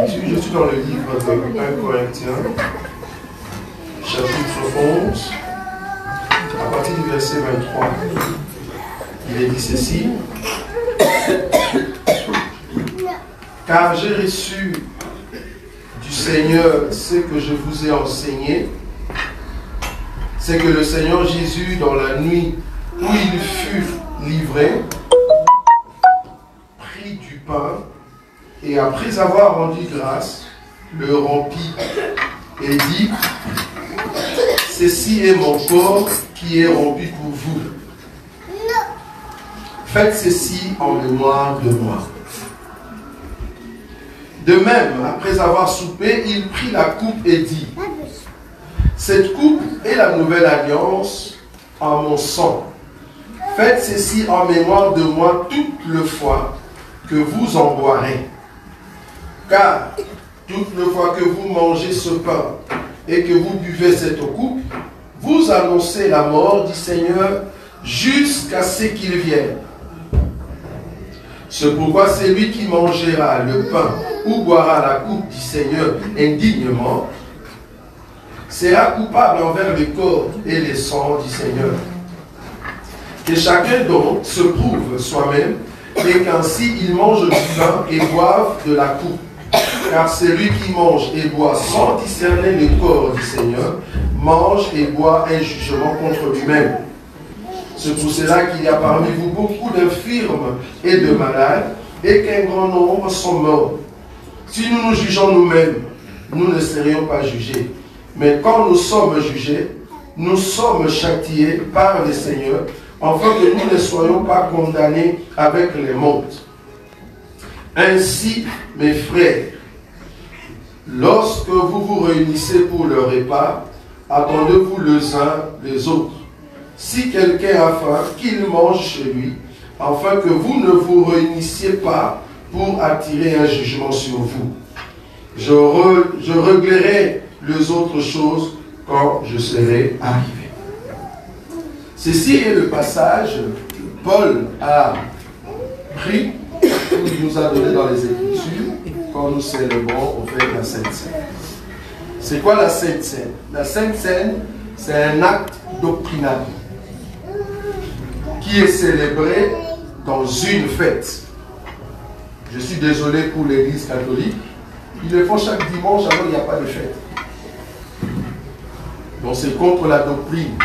l'Écriture. Je suis dans le livre de 1 Corinthiens, chapitre 11, à partir du verset 23. Il est dit ceci. Car j'ai reçu du Seigneur ce que je vous ai enseigné, c'est que le Seigneur Jésus, dans la nuit où il fut livré, prit du pain et après avoir rendu grâce, le rompit et dit, ceci est mon corps qui est rompu pour vous. Faites ceci en mémoire de moi. De même, après avoir soupé, il prit la coupe et dit, cette coupe est la nouvelle alliance en mon sang. Faites ceci en mémoire de moi toute le fois que vous en boirez. Car toute le fois que vous mangez ce pain et que vous buvez cette coupe, vous annoncez la mort du Seigneur jusqu'à ce qu'il vienne. C'est pourquoi celui qui mangera le pain ou boira la coupe du Seigneur indignement sera coupable envers le corps et le sang du Seigneur. Que chacun donc se prouve soi-même et qu'ainsi il mange du pain et boive de la coupe. Car celui qui mange et boit sans discerner le corps du Seigneur mange et boit un jugement contre lui-même. C'est pour cela qu'il y a parmi vous beaucoup d'infirmes et de malades, et qu'un grand nombre sont morts. Si nous nous jugeons nous-mêmes, nous ne serions pas jugés. Mais quand nous sommes jugés, nous sommes châtiés par le Seigneur, afin que nous ne soyons pas condamnés avec les mondes. Ainsi, mes frères, lorsque vous vous réunissez pour le repas, attendez-vous les uns les autres. Si quelqu'un a faim, qu'il mange chez lui, afin que vous ne vous réunissiez pas pour attirer un jugement sur vous. Je réglerai les autres choses quand je serai arrivé. Ceci est le passage que Paul a pris, qu'il nous a donné dans les Écritures, quand nous célébrons au fait la Sainte Seine. C'est quoi la Sainte Seine? La Sainte Seine, c'est un acte doctrinal qui est célébré dans une fête. Je suis désolé pour l'Église catholique, ils le font chaque dimanche alors il n'y a pas de fête. Donc c'est contre la doctrine.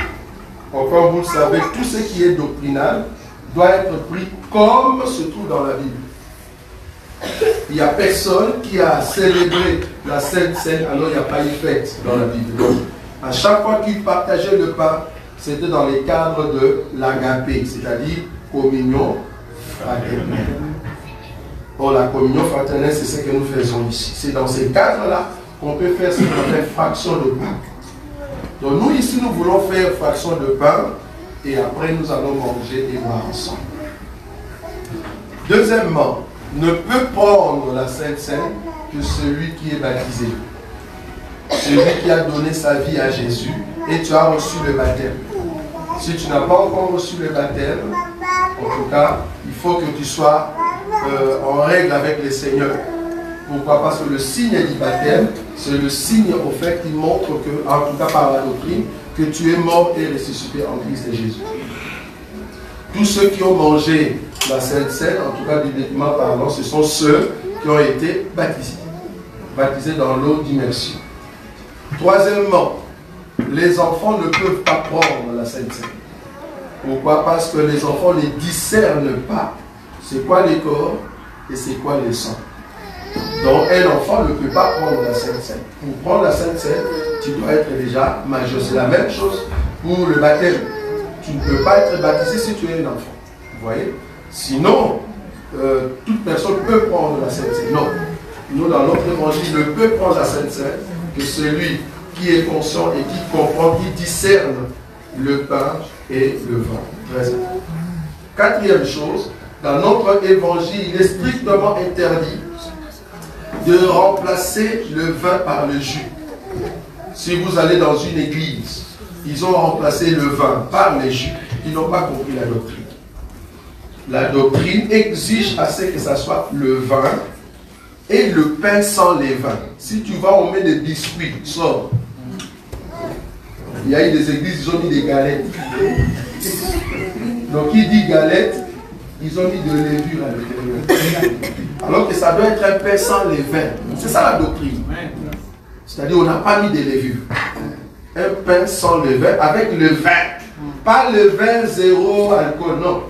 Donc, comme vous le savez, tout ce qui est doctrinal doit être pris comme se trouve dans la Bible. Il n'y a personne qui a célébré la Sainte Seine alors il n'y a pas eu fête dans la Bible. Donc, à chaque fois qu'ils partageaient le pain, c'était dans les cadres de l'agapé, c'est-à-dire communion fraternelle. Or, la communion fraternelle, c'est ce que nous faisons ici. C'est dans ces cadres-là qu'on peut faire ce qu'on appelle fraction de pain. Donc, nous, ici, nous voulons faire fraction de pain et après, nous allons manger et boire ensemble. Deuxièmement, ne peut prendre la Sainte Seine que celui qui est baptisé. Celui qui a donné sa vie à Jésus et tu as reçu le baptême. Si tu n'as pas encore reçu le baptême, en tout cas, il faut que tu sois en règle avec le Seigneur. Pourquoi? Parce que le signe du baptême, c'est le signe au fait qui montre que, en tout cas par la doctrine, que tu es mort et ressuscité en Christ et Jésus. Tous ceux qui ont mangé la Sainte Seine, en tout cas bibliquement parlant, ce sont ceux qui ont été baptisés. Baptisés dans l'eau d'immersion. Troisièmement, les enfants ne peuvent pas prendre la Sainte Seine. Pourquoi? Parce que les enfants ne discernent pas c'est quoi les corps et c'est quoi les sangs. Donc un enfant ne peut pas prendre la Sainte Seine. Pour prendre la Sainte Seine, tu dois être déjà majeur. C'est la même chose pour le baptême. Tu ne peux pas être baptisé si tu es un enfant. Vous voyez? Sinon, toute personne peut prendre la Sainte Seine. Non. Nous, dans notre évangile, ne peut prendre la Sainte Seine que celui qui est conscient et qui comprend, qui discerne le pain et le vin. Très important. Quatrième chose, dans notre évangile, il est strictement interdit de remplacer le vin par le jus. Si vous allez dans une église, ils ont remplacé le vin par le jus, ils n'ont pas compris la doctrine. La doctrine exige à ce que ce soit le vin et le pain sans levain. Si tu vas, on met des biscuits, sors. Il y a eu des églises, ils ont mis des galettes. Donc, qui dit galette, ils ont mis de levure à l'intérieur. Alors que ça doit être un pain sans levain. C'est ça la doctrine. C'est-à-dire, on n'a pas mis de levure. Un pain sans levain avec le vin. Pas le vin zéro alcool, non.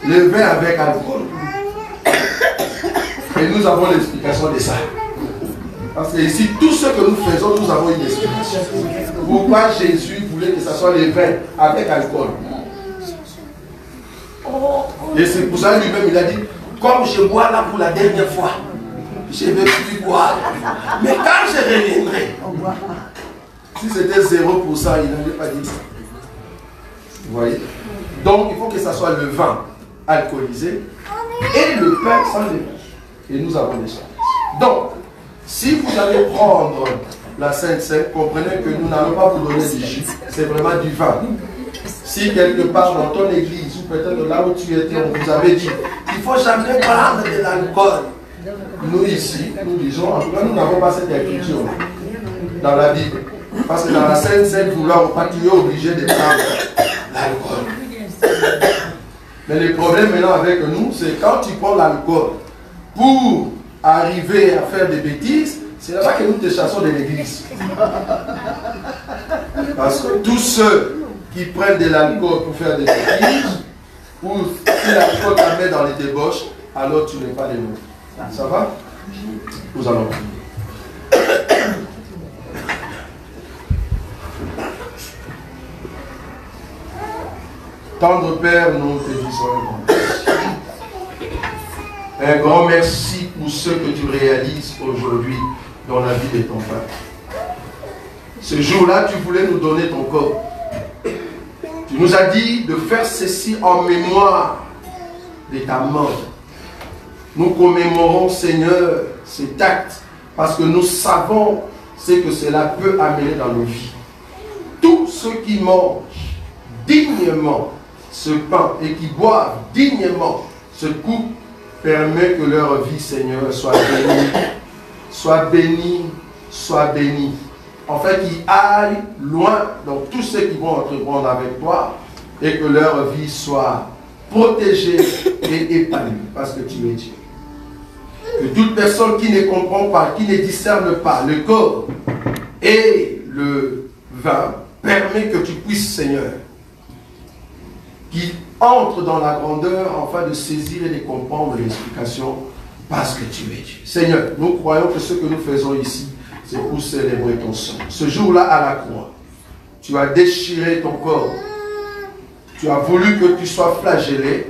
Le vin avec alcool. Et nous avons l'explication de ça. Parce que ici, tout ce que nous faisons, nous avons une explication. Pourquoi Jésus voulait que ce soit le vin avec alcool? Et c'est pour ça lui-même, il a dit, comme je bois là pour la dernière fois, je ne vais plus boire. Mais quand je reviendrai, si c'était 0%, il n'avait pas dit ça. Vous voyez? Donc, il faut que ce soit le vin alcoolisé et le pain sans levain. Et nous avons des choses. Donc, si vous allez prendre la Sainte Seine, comprenez que nous n'allons pas vous donner du jus. C'est vraiment du vin. Si quelque part dans ton église, ou peut-être là où tu étais, on vous avait dit, il ne faut jamais prendre de l'alcool. Nous ici, nous disons, en tout cas, nous n'avons pas cette écriture dans la Bible. Parce que dans la Sainte Seine, tu es obligé de prendre l'alcool. Mais le problème maintenant avec nous, c'est quand tu prends l'alcool pour arriver à faire des bêtises, c'est là-bas que nous te chassons de l'église. Parce que tous ceux qui prennent de l'alcool pour faire des bêtises, ou si l'alcool t'amène dans les débauches, alors tu n'es pas des nôtres. Ça va? Nous allons. Tendre Père, nous te disons un grand merci pour ce que tu réalises aujourd'hui dans la vie de ton peuple. Ce jour-là, tu voulais nous donner ton corps. Tu nous as dit de faire ceci en mémoire de ta mort. Nous commémorons, Seigneur, cet acte parce que nous savons ce que cela peut amener dans nos vies. Tous ceux qui mangent dignement ce pain et qui boivent dignement ce coupe permet que leur vie, Seigneur, soit bénie, soit bénie, soit bénie. En fait, qu'ils aillent loin, donc tous ceux qui vont entreprendre avec toi, et que leur vie soit protégée et épanouie, parce que tu es Dieu. Que toute personne qui ne comprend pas, qui ne discerne pas le corps et le vin, permet que tu puisses, Seigneur, qui entre dans la grandeur afin de saisir et de comprendre l'explication parce que tu es Dieu. Seigneur, nous croyons que ce que nous faisons ici, c'est pour célébrer ton sang. Ce jour-là à la croix, tu as déchiré ton corps. Tu as voulu que tu sois flagellé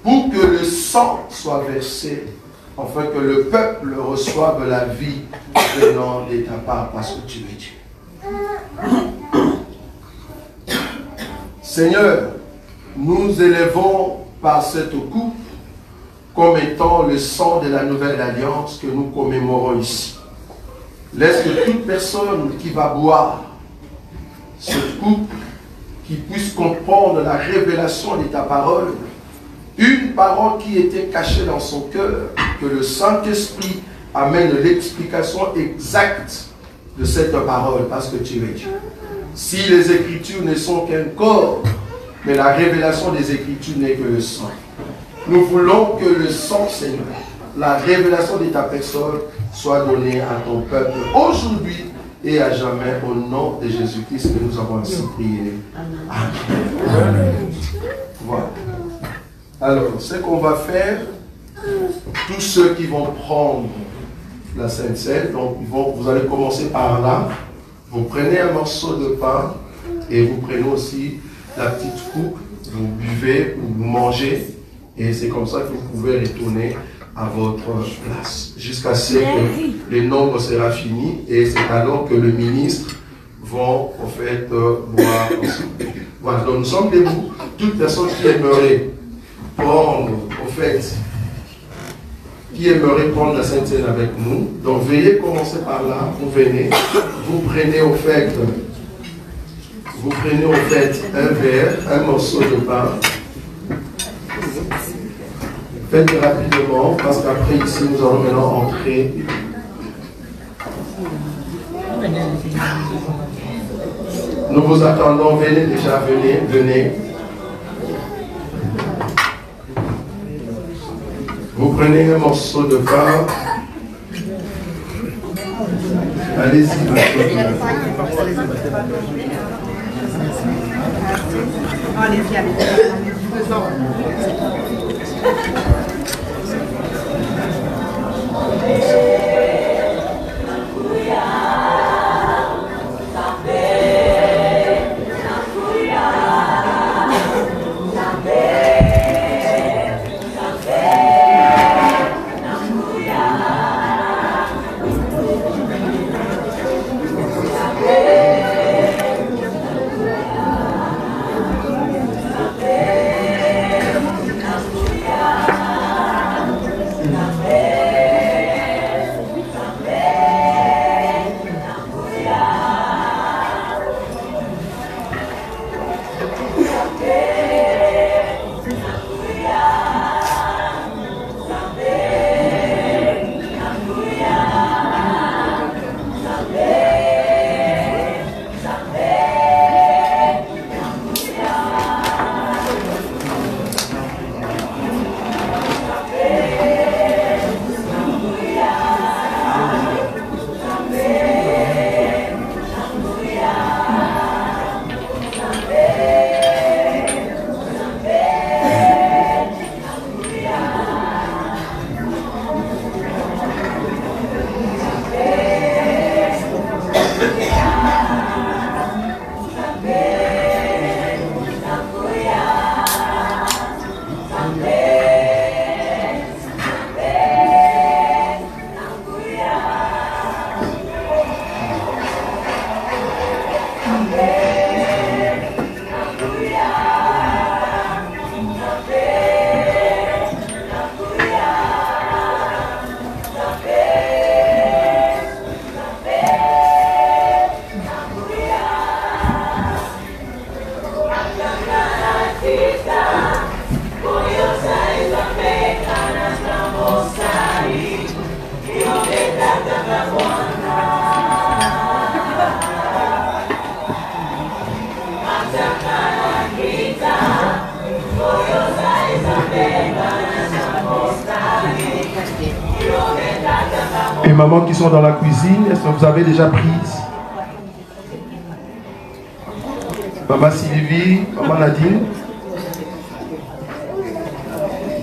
pour que le sang soit versé afin que le peuple reçoive la vie venant de ta part parce que tu es Dieu. Seigneur, nous élevons par cette coupe comme étant le sang de la nouvelle alliance que nous commémorons ici. Laisse que toute personne qui va boire cette coupe, qui puisse comprendre la révélation de ta parole, une parole qui était cachée dans son cœur, que le Saint-Esprit amène l'explication exacte de cette parole, parce que tu es Dieu. Si les Écritures ne sont qu'un corps, mais la révélation des Écritures n'est que le sang. Nous voulons que le sang, Seigneur, la révélation de ta personne soit donnée à ton peuple aujourd'hui et à jamais au nom de Jésus-Christ que nous avons ainsi prié. Amen. Voilà. Alors, ce qu'on va faire, tous ceux qui vont prendre la Sainte Seine, donc vous allez commencer par là, vous prenez un morceau de pain et vous prenez aussi la petite coupe, vous buvez, vous mangez, et c'est comme ça que vous pouvez retourner à votre place, jusqu'à ce que le nombre sera fini, et c'est alors que le ministre vont en fait boire ensemble. Voilà, donc nous sommes debout, toute personne qui aimerait prendre, en fait, qui aimerait prendre la Sainte Seine avec nous, donc veuillez commencer par là, vous venez, vous prenez au fait un verre, un morceau de pain. Faites rapidement, parce qu'après ici, nous allons maintenant entrer. Nous vous attendons, venez déjà, venez. Vous prenez un morceau de pain. Allez-y. Et maman qui sont dans la cuisine, est-ce que vous avez déjà prise? Maman Sylvie, maman Nadine.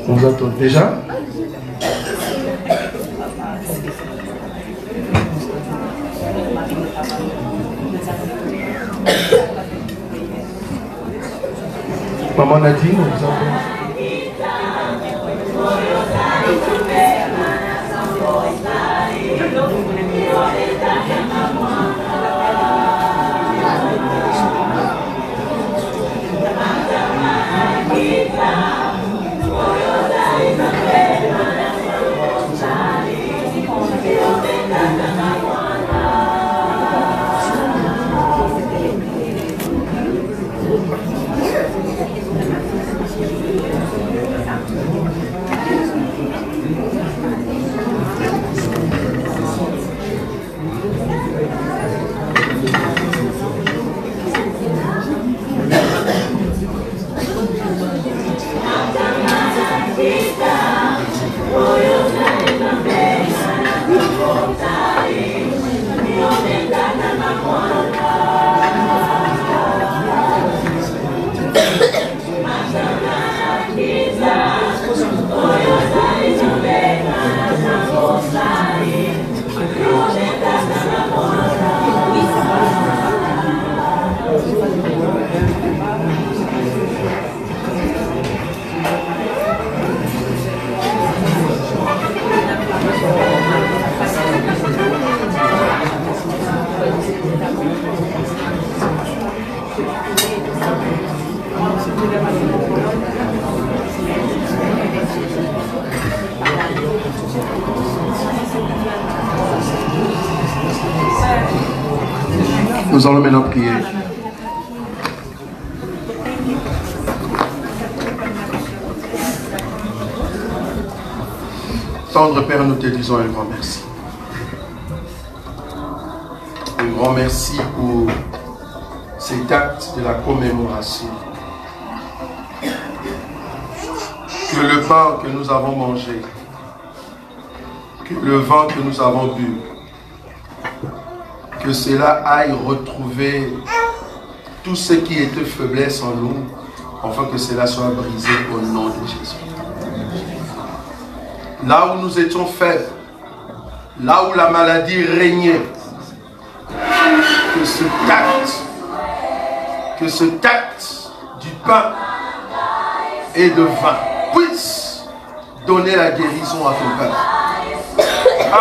On vous attend déjà? Maman Nadine, on vous attend. Nous allons maintenant prier. Tendre Père, nous te disons un grand merci. Un grand merci pour cet acte de la commémoration. Que le pain que nous avons mangé, que le vin que nous avons bu, que cela aille retrouver tout ce qui était faiblesse en nous, afin que cela soit brisé au nom de Jésus. Là où nous étions faibles, là où la maladie régnait, que ce tact du pain et de vin puisse donner la guérison à ton peuple.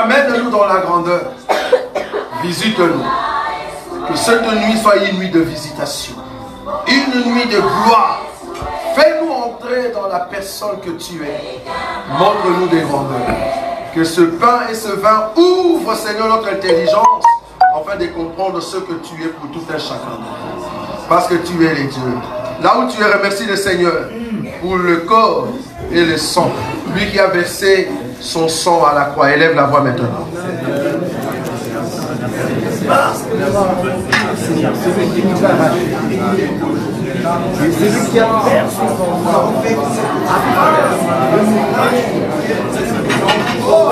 Amène-nous dans la grandeur. Visite-nous. Que cette nuit soit une nuit de visitation. Une nuit de gloire. Fais-nous entrer dans la personne que tu es. Montre-nous des grandeurs. Que ce pain et ce vin ouvrent, Seigneur, notre intelligence afin de comprendre ce que tu es pour tout un chacun. Parce que tu es les dieux. Là où tu es, remercie le Seigneur pour le corps et le sang. Lui qui a versé son sang à la croix. Élève la voix maintenant. Et celui qui a versé son sang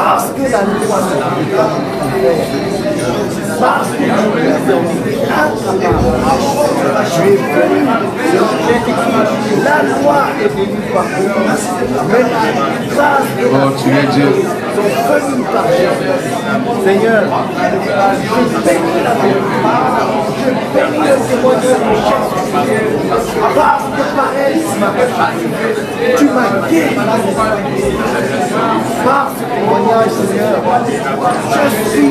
parce que la loi parce que la loi est venue par vous, mais la grâce et la Dieu sont venues par Jésus. Seigneur, je bénis la vérité, je bénis le témoignage de Jésus. Parce que par elle, tu m'as guéri. Par ce témoignage, Seigneur, je suis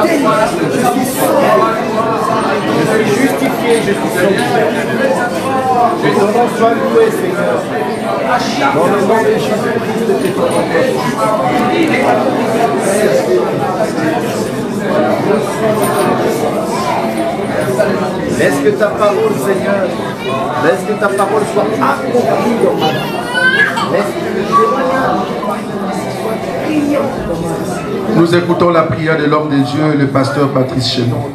délivré, je suis sauvé, je suis justifié, je suis sauvé. Que ton nom soit loué, Seigneur. Dans le nom de Jésus-Christ de tes Laisse que ta parole, Seigneur, laisse que ta parole soit accomplie dans ma vie. Laisse que le témoignage soit brillant dans ma vie. Nous écoutons la prière de l'homme de Dieu, le pasteur Patrice Chenon.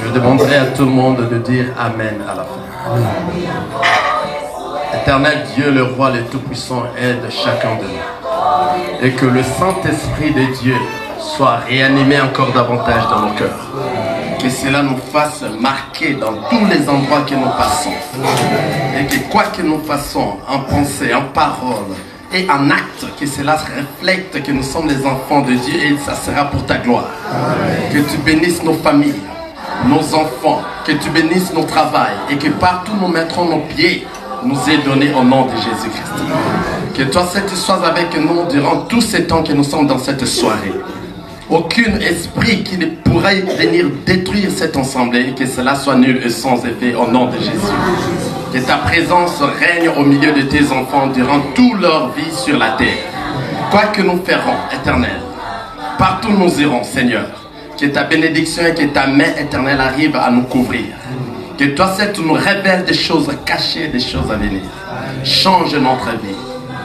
Je demanderai à tout le monde de dire Amen à la fin. Éternel Dieu, le roi, le Tout-Puissant, aide chacun de nous. Et que le Saint-Esprit de Dieu soit réanimé encore davantage dans nos cœurs. Que cela nous fasse marquer dans tous les endroits que nous passons. Et que quoi que nous fassons, en pensée, en parole et en acte, que cela reflète que nous sommes des enfants de Dieu et ça sera pour ta gloire. Que tu bénisses nos familles, nos enfants, que tu bénisses nos travails et que partout nous mettrons nos pieds nous est donné au nom de Jésus-Christ. Que toi, tu sois avec nous durant tous ces temps que nous sommes dans cette soirée. Aucun esprit qui ne pourrait venir détruire cette assemblée, que cela soit nul et sans effet au nom de Jésus. Que ta présence règne au milieu de tes enfants durant toute leur vie sur la terre. Quoi que nous ferons, Éternel, partout nous irons, Seigneur. Que ta bénédiction et que ta main éternelle arrive à nous couvrir. Que toi, tu nous révèles des choses cachées, des choses à venir. Change notre vie.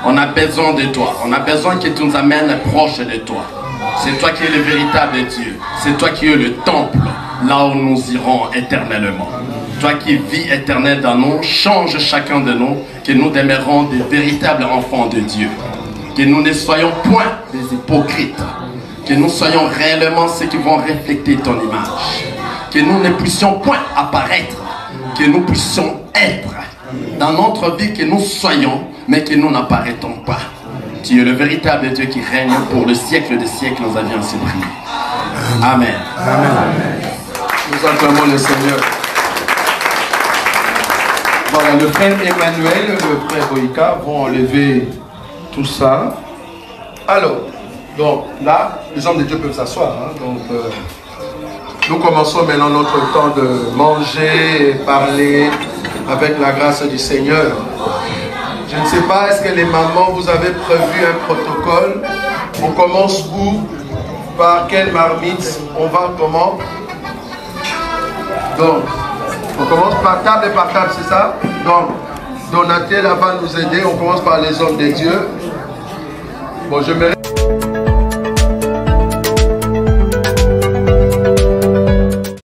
On a besoin de toi. On a besoin que tu nous amènes proche de toi. C'est toi qui es le véritable Dieu. C'est toi qui es le temple, là où nous irons éternellement. Toi qui vis éternel dans nous, change chacun de nous, que nous demeurons des véritables enfants de Dieu. Que nous ne soyons point des hypocrites. Que nous soyons réellement ceux qui vont refléter ton image. Que nous ne puissions point apparaître. Que nous puissions être dans notre vie, que nous soyons, mais que nous n'apparaîtons pas. Tu es le véritable Dieu qui règne pour le siècle des siècles, nous avions ainsi prié. Amen. Amen. Nous acclamons le Seigneur. Voilà, le frère Emmanuel, le frère Boïka vont enlever tout ça. Alors, donc là, les hommes de Dieu peuvent s'asseoir. Hein, donc, nous commençons maintenant notre temps de manger et parler avec la grâce du Seigneur. Je ne sais pas, est-ce que les mamans, vous avez prévu un protocole? On commence où? Par quelle marmite? On va comment? Donc, on commence par table et par table, c'est ça? Donc, Donatella va nous aider. On commence par les hommes de Dieu. Bon, je me